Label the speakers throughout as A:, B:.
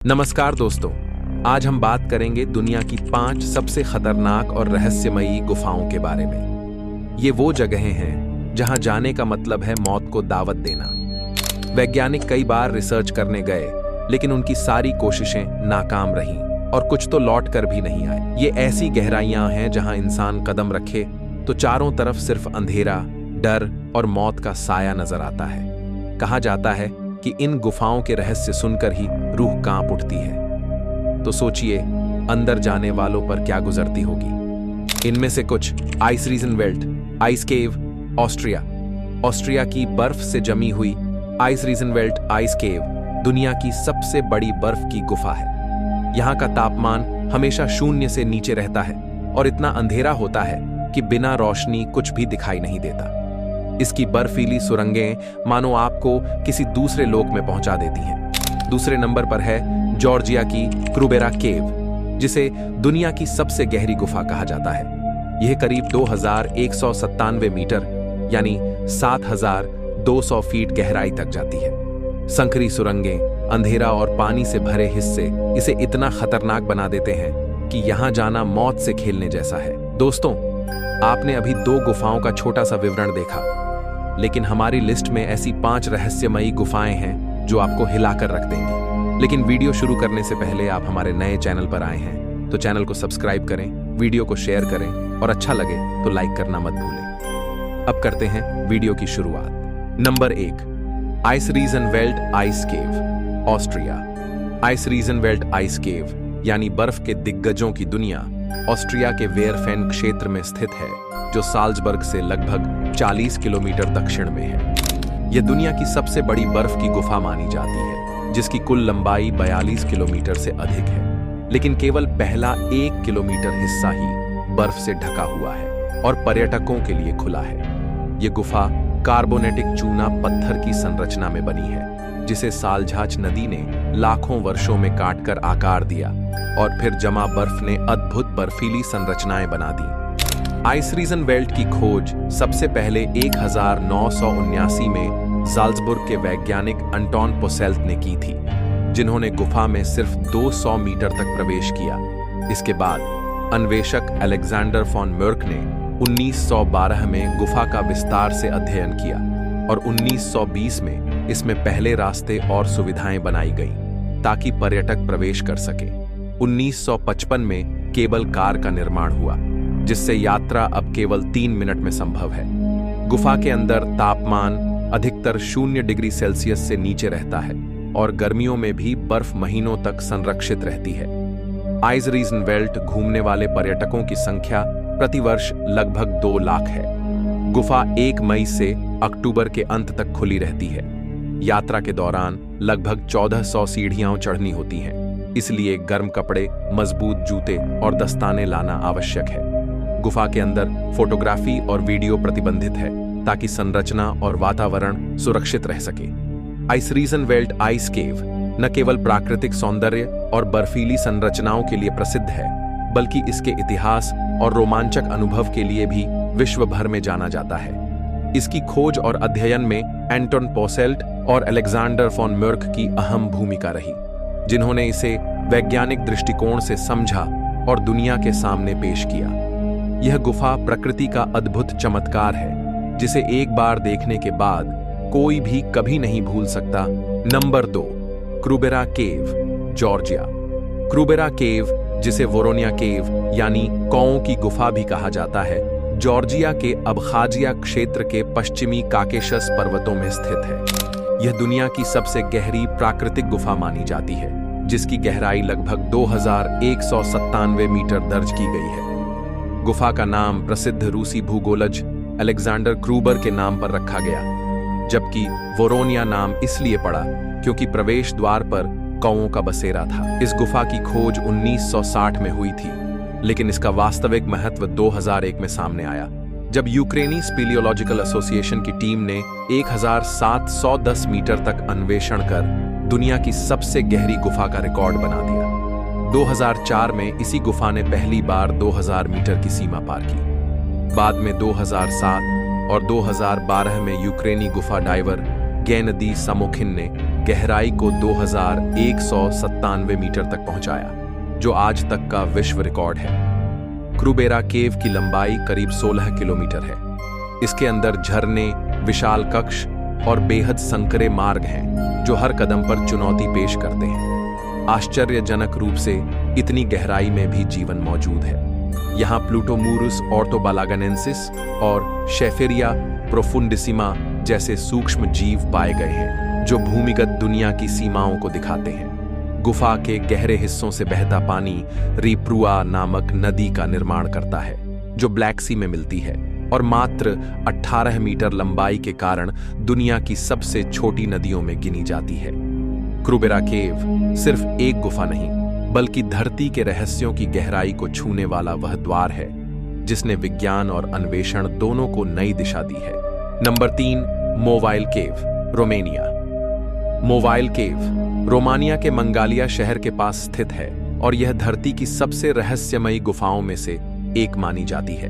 A: नमस्कार दोस्तों, आज हम बात करेंगे दुनिया की 5 सबसे खतरनाक और रहस्यमयी गुफाओं के बारे में। ये वो जगहें हैं जहां जाने का मतलब है मौत को दावत देना। वैज्ञानिक कई बार रिसर्च करने गए, लेकिन उनकी सारी कोशिशें नाकाम रहीं और कुछ तो लौट कर भी नहीं आए। ये ऐसी गहराइयां हैं जहां इंसान कदम रखे तो चारों तरफ सिर्फ अंधेरा, डर और मौत का साया नजर आता है। कहा जाता है कि इन गुफाओं के रहस्य सुनकर ही रूह कांप उठती है। तो सोचिए, अंदर जाने वालों पर क्या गुजरती होगी। इनमें से कुछ: आइसरीजनवेल्ट आइस केव, ऑस्ट्रिया की बर्फ से जमी हुई आइसरीजनवेल्ट आइस केव दुनिया की सबसे बड़ी बर्फ की गुफा है। यहाँ का तापमान हमेशा 0 से नीचे रहता है और इतना अंधेरा होता है कि बिना रोशनी कुछ भी दिखाई नहीं देता। इसकी बर्फीली सुरंगें मानो आपको किसी दूसरे लोक में पहुंचा देती हैं। दूसरे नंबर पर है जॉर्जिया की क्रूबेरा केव, जिसे दुनिया की सबसे गहरी गुफा कहा जाता है। यह करीब 2197 मीटर यानी 7200 फीट गहराई तक जाती है। संकरी सुरंगें, अंधेरा और पानी से भरे हिस्से इसे इतना खतरनाक बना देते हैं कि यहां जाना मौत से खेलने जैसा है। दोस्तों, आपने अभी 2 गुफाओं का छोटा सा विवरण देखा, लेकिन हमारी लिस्ट में ऐसी 5 रहस्यमयी गुफाएं हैं जो आपको हिलाकर रख देंगी। लेकिन वीडियो शुरू करने से पहले आप हमारे नए चैनल पर आए हैं तो चैनल को सब्सक्राइब करें, वीडियो को शेयर करें और अच्छा लगे तो लाइक करना मत भूलें। अब करते हैं वीडियो की शुरुआत। नंबर 1, आइसरीजनवेल्ट आइस केव, ऑस्ट्रिया। आइसरीजनवेल्ट आइस केव यानी बर्फ के दिग्गजों की दुनिया ऑस्ट्रिया के वेयरफेन क्षेत्र में स्थित है, जो साल्जबर्ग से लगभग 40 किलोमीटर दक्षिण में है। यह दुनिया की सबसे बड़ी बर्फ की गुफा मानी जाती है, जिसकी कुल लंबाई 42 किलोमीटर से अधिक है। लेकिन केवल पहला 1 किलोमीटर हिस्सा ही बर्फ से ढका हुआ है और पर्यटकों के लिए खुला है। यह गुफा कार्बोनेटिक चूना पत्थर की संरचना में बनी है, जिसे सालझाच नदी ने लाखों वर्षों में काटकर आकार दिया और फिर जमा बर्फ ने अद्भुत बर्फीली संरचनाएं बना दी। आइसरीजनवेल्ट की खोज सबसे पहले 1979 में जाल्जबुर्ग के वैज्ञानिक अंटोन पोसेल्ट ने की थी, जिन्होंने गुफा में सिर्फ 200 मीटर तक प्रवेश किया। इसके बाद अन्वेषक अलेक्जेंडर फॉन म्युर्क ने 1912 में गुफा का विस्तार से अध्ययन किया और 1920 में इसमें पहले रास्ते और सुविधाएं बनाई गईं ताकि पर्यटक प्रवेश कर सके। 1955 में केबल कार का निर्माण हुआ, जिससे यात्रा अब केवल 3 मिनट में संभव है। गुफा के अंदर तापमान अधिकतर 0 डिग्री सेल्सियस से नीचे रहता है और गर्मियों में भी बर्फ महीनों तक संरक्षित रहती है। आइसरीजनवेल्ट घूमने वाले पर्यटकों की संख्या प्रतिवर्ष लगभग 2 लाख है। गुफा 1 मई से अक्टूबर के अंत तक खुली रहती है। यात्रा के दौरान लगभग 1400 सीढ़ियां चढ़नी होती हैं, इसलिए गर्म कपड़े, मजबूत जूते और दस्ताने लाना आवश्यक है। गुफा के अंदर फोटोग्राफी और वीडियो प्रतिबंधित है ताकि संरचना और वातावरण सुरक्षित रह सके। आइसरीजनवेल्ट आइस केव न केवल प्राकृतिक सौंदर्य और बर्फीली संरचनाओं के लिए प्रसिद्ध है, बल्कि इसके इतिहास और रोमांचक अनुभव के लिए भी विश्व भर में जाना जाता है। इसकी खोज और अध्ययन में एंटोन पोसेल्ट और अलेक्जेंडर फॉन म्युर्क की अहम भूमिका रही, जिन्होंने इसे वैज्ञानिक दृष्टिकोण से समझा और दुनिया के सामने पेश किया। यह गुफा प्रकृति का अद्भुत चमत्कार है, जिसे एक बार देखने के बाद कोई भी कभी नहीं भूल सकता। नंबर 2, क्रूबेरा केव, जॉर्जिया। क्रूबेरा केव, जिसे वोरोनिया केव यानी कौओं की गुफा भी कहा जाता है, जॉर्जिया के अबखाजिया क्षेत्र के पश्चिमी काकेशस पर्वतों में स्थित है। यह दुनिया की सबसे गहरी प्राकृतिक गुफा मानी जाती है, जिसकी गहराई लगभग 2197 मीटर दर्ज की गई है। गुफा का नाम प्रसिद्ध रूसी भूगोलज अलेक्जेंडर क्रूबर के नाम पर रखा गया, जबकि वोरोनिया नाम इसलिए पड़ा क्योंकि प्रवेश द्वार पर कौओं का बसेरा था। इस गुफा की खोज 1960 में हुई थी, लेकिन इसका वास्तविक महत्व 2001 में सामने आया, जब यूक्रेनी स्पीलियोलॉजिकल एसोसिएशन की टीम ने 1710 मीटर तक अन्वेषण कर दुनिया की सबसे गहरी गुफा का रिकॉर्ड बना दिया। 2004 में इसी गुफा ने पहली बार 2000 मीटर की सीमा पार की। बाद में 2007 और 2012 में यूक्रेनी गुफा डाइवर गैनदी समोखिन ने गहराई को 2197 मीटर तक पहुंचाया, जो आज तक का विश्व रिकॉर्ड है। क्रूबेरा केव की लंबाई करीब 16 किलोमीटर है। इसके अंदर झरने, विशाल कक्ष और बेहद संकरे मार्ग हैं, जो हर कदम पर चुनौती पेश करते हैं। आश्चर्यजनक रूप से इतनी गहराई में भी जीवन मौजूद है। यहाँ प्लूटोमूरुस ऑर्टोबालागनेंसिस और शेफेरिया प्रोफुंडिसिमा जैसे सूक्ष्म जीव पाए गए हैं, जो भूमिगत दुनिया की सीमाओं को दिखाते हैं। गुफा के गहरे हिस्सों से बहता पानी रिप्रुआ नामक नदी का निर्माण करता है, जो ब्लैक सी में मिलती है और मात्र 18 मीटर लंबाई के कारण दुनिया की सबसे छोटी नदियों में गिनी जाती है। क्रूबेरा केव सिर्फ एक गुफा नहीं, बल्कि धरती के रहस्यों की गहराई को छूने वाला वह द्वार है, जिसने विज्ञान और अन्वेषण दोनों को नई दिशा दी है। नंबर 3, मोवाइल केव, रोमानिया। मोवाइल केव रोमानिया के मंगालिया शहर के पास स्थित है और यह धरती की सबसे रहस्यमयी गुफाओं में से एक मानी जाती है।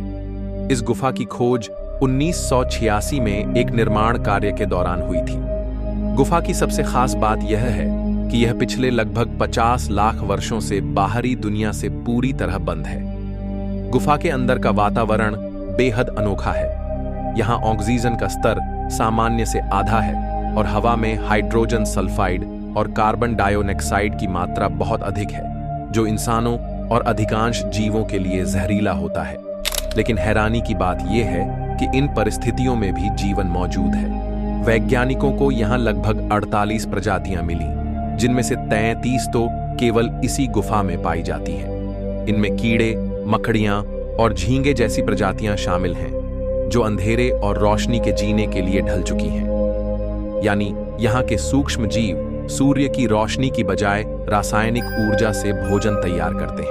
A: इस गुफा की खोज 1986 में एक निर्माण कार्य के दौरान हुई थी। गुफा की सबसे खास बात यह है कि यह पिछले लगभग 50 लाख वर्षों से बाहरी दुनिया से पूरी तरह बंद है। गुफा के अंदर का वातावरण बेहद अनोखा है। यहाँ ऑक्सीजन का स्तर सामान्य से आधा है और हवा में हाइड्रोजन सल्फाइड और कार्बन डाइऑक्साइड की मात्रा बहुत अधिक है, जो इंसानों और अधिकांश जीवों के लिए जहरीला होता है। लेकिन हैरानी की बात यह है कि इन परिस्थितियों में भी जीवन मौजूद है। वैज्ञानिकों को यहाँ लगभग 48 प्रजातियां मिली, जिनमें से 33 तो केवल इसी गुफा में पाई जाती हैं। इनमें कीड़े, मकड़ियां और झींगे जैसी प्रजातियां शामिल हैं, जो अंधेरे और रोशनी के जीने के लिए ढल चुकी हैं। यानी यहाँ के सूक्ष्म जीव सूर्य की रोशनी की बजाय रासायनिक ऊर्जा से भोजन तैयार करते हैं।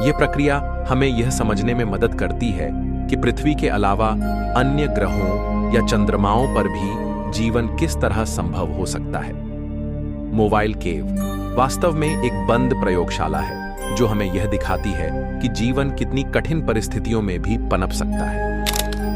A: यह प्रक्रिया हमें यह समझने में मदद करती है कि पृथ्वी के अलावा अन्य ग्रहों या चंद्रमाओं पर भी जीवन किस तरह संभव हो सकता है। मोवाइल केव वास्तव में एक बंद प्रयोगशाला है, जो हमें यह दिखाती है कि जीवन कितनी कठिन परिस्थितियों में भी पनप सकता है।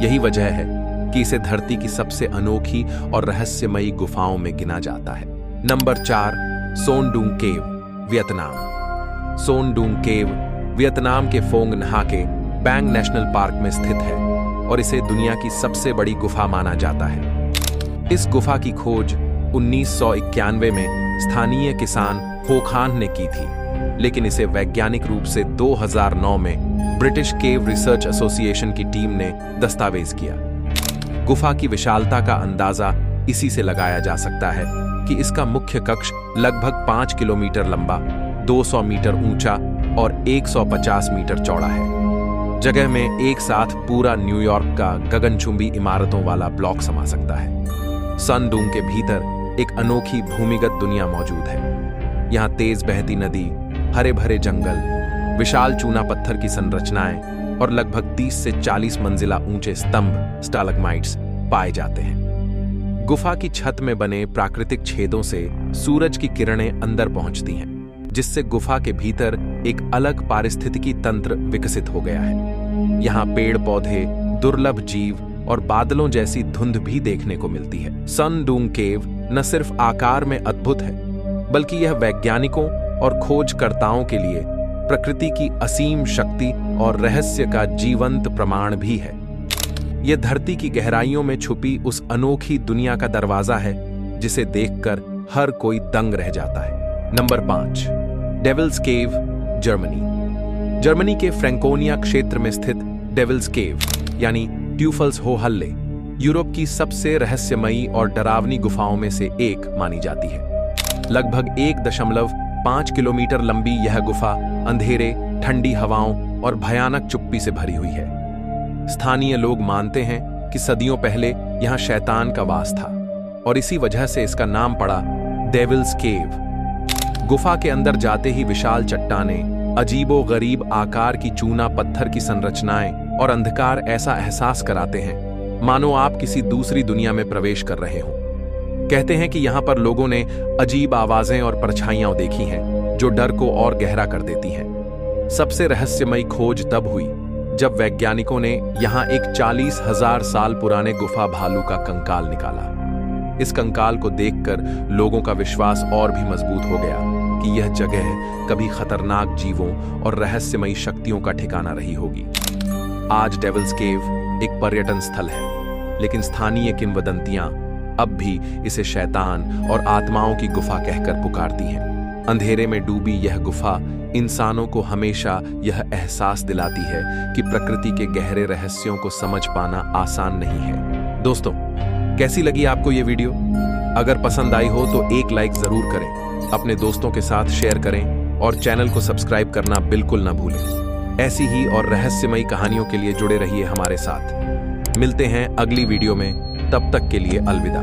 A: यही वजह है कि इसे धरती की सबसे अनोखी और रहस्यमयी गुफाओं में गिना जाता है। नंबर 4, सोन डूंग केव, वियतनाम। सोन डूंग केव वियतनाम के फोंग नहा के बैंग नेशनल पार्क में स्थित है और इसे दुनिया की सबसे बड़ी गुफा माना जाता है। इस गुफा की खोज 1991 में स्थानीय किसान हो खान ने की थी, लेकिन इसे वैज्ञानिक रूप से 2009 में ब्रिटिश केव रिसर्च एसोसिएशन की टीम ने दस्तावेज किया। गुफा की विशालता का अंदाजा इसी से लगाया जा सकता है कि इसका मुख्य कक्ष लगभग 5 किलोमीटर लंबा, 200 मीटर ऊंचा और 150 मीटर चौड़ा है। जगह में एक साथ पूरा न्यूयॉर्क का गगनचुंबी इमारतों वाला ब्लॉक समा सकता है। सन डूंग के भीतर एक अनोखी भूमिगत दुनिया मौजूद है। यहाँ तेज बहती नदी, हरे भरे जंगल, विशाल चूना पत्थर की संरचनाएं और लगभग 30 से 40 मंजिला ऊंचे स्तंभ स्टालगमाइट्स पाए जाते हैं। गुफा की छत में बने प्राकृतिक छेदों से सूरज की किरणें अंदर पहुंचती हैं, जिससे गुफा के भीतर एक अलग पारिस्थितिकी तंत्र विकसित हो गया है। यहाँ पेड़ पौधे, दुर्लभ जीव और बादलों जैसी धुंध भी देखने को मिलती है। सन डूंग केव न सिर्फ आकार में अद्भुत है, बल्कि यह वैज्ञानिकों और खोजकर्ताओं के लिए प्रकृति की असीम शक्ति और रहस्य का जीवंत प्रमाण भी है। यह धरती की गहराइयों में छुपी उस अनोखी दुनिया का दरवाजा है, जिसे देखकर हर कोई दंग रह जाता है। नंबर 5, डेविल्स केव, जर्मनी। जर्मनी के फ्रैंकोनिया क्षेत्र में स्थित डेविल्स केव यानी ट्यूफल्स हो हल्ले यूरोप की सबसे रहस्यमयी और डरावनी गुफाओं में से एक मानी जाती है। लगभग 1.5 किलोमीटर लंबी यह गुफा अंधेरे, ठंडी हवाओं और भयानक चुप्पी से भरी हुई है। स्थानीय लोग मानते हैं कि सदियों पहले यहाँ शैतान का वास था और इसी वजह से इसका नाम पड़ा डेविल्स केव। गुफा के अंदर जाते ही विशाल चट्टानें, अजीबो गरीब आकार की चूना पत्थर की संरचनाएं और अंधकार ऐसा एहसास कराते हैं मानो आप किसी दूसरी दुनिया में प्रवेश कर रहे हों। कहते हैं कि यहाँ पर लोगों ने अजीब आवाजें और परछाइयां देखी हैं, जो डर को और गहरा कर देती हैं। सबसे रहस्यमयी खोज तब हुई जब वैज्ञानिकों ने यहाँ एक 40,000 साल पुराने गुफा भालू का कंकाल निकाला। इस कंकाल को देखकर लोगों का विश्वास और भी मजबूत हो गया कि यह जगह कभी खतरनाक जीवों और रहस्यमयी शक्तियों का ठिकाना रही होगी। आज डेविल्स केव एक पर्यटन स्थल है, लेकिन स्थानीय किंवदंतियां अब भी इसे शैतान और आत्माओं की गुफा कहकर पुकारती हैं। अंधेरे में डूबी यह गुफा इंसानों को हमेशा यह एहसास दिलाती है कि प्रकृति के गहरे रहस्यों को समझ पाना आसान नहीं है। दोस्तों, कैसी लगी आपको ये वीडियो? अगर पसंद आई हो तो एक लाइक जरूर करें, अपने दोस्तों के साथ शेयर करें और चैनल को सब्सक्राइब करना बिल्कुल ना भूलें। ऐसी ही और रहस्यमयी कहानियों के लिए जुड़े रहिए हमारे साथ। मिलते हैं अगली वीडियो में, तब तक के लिए अलविदा।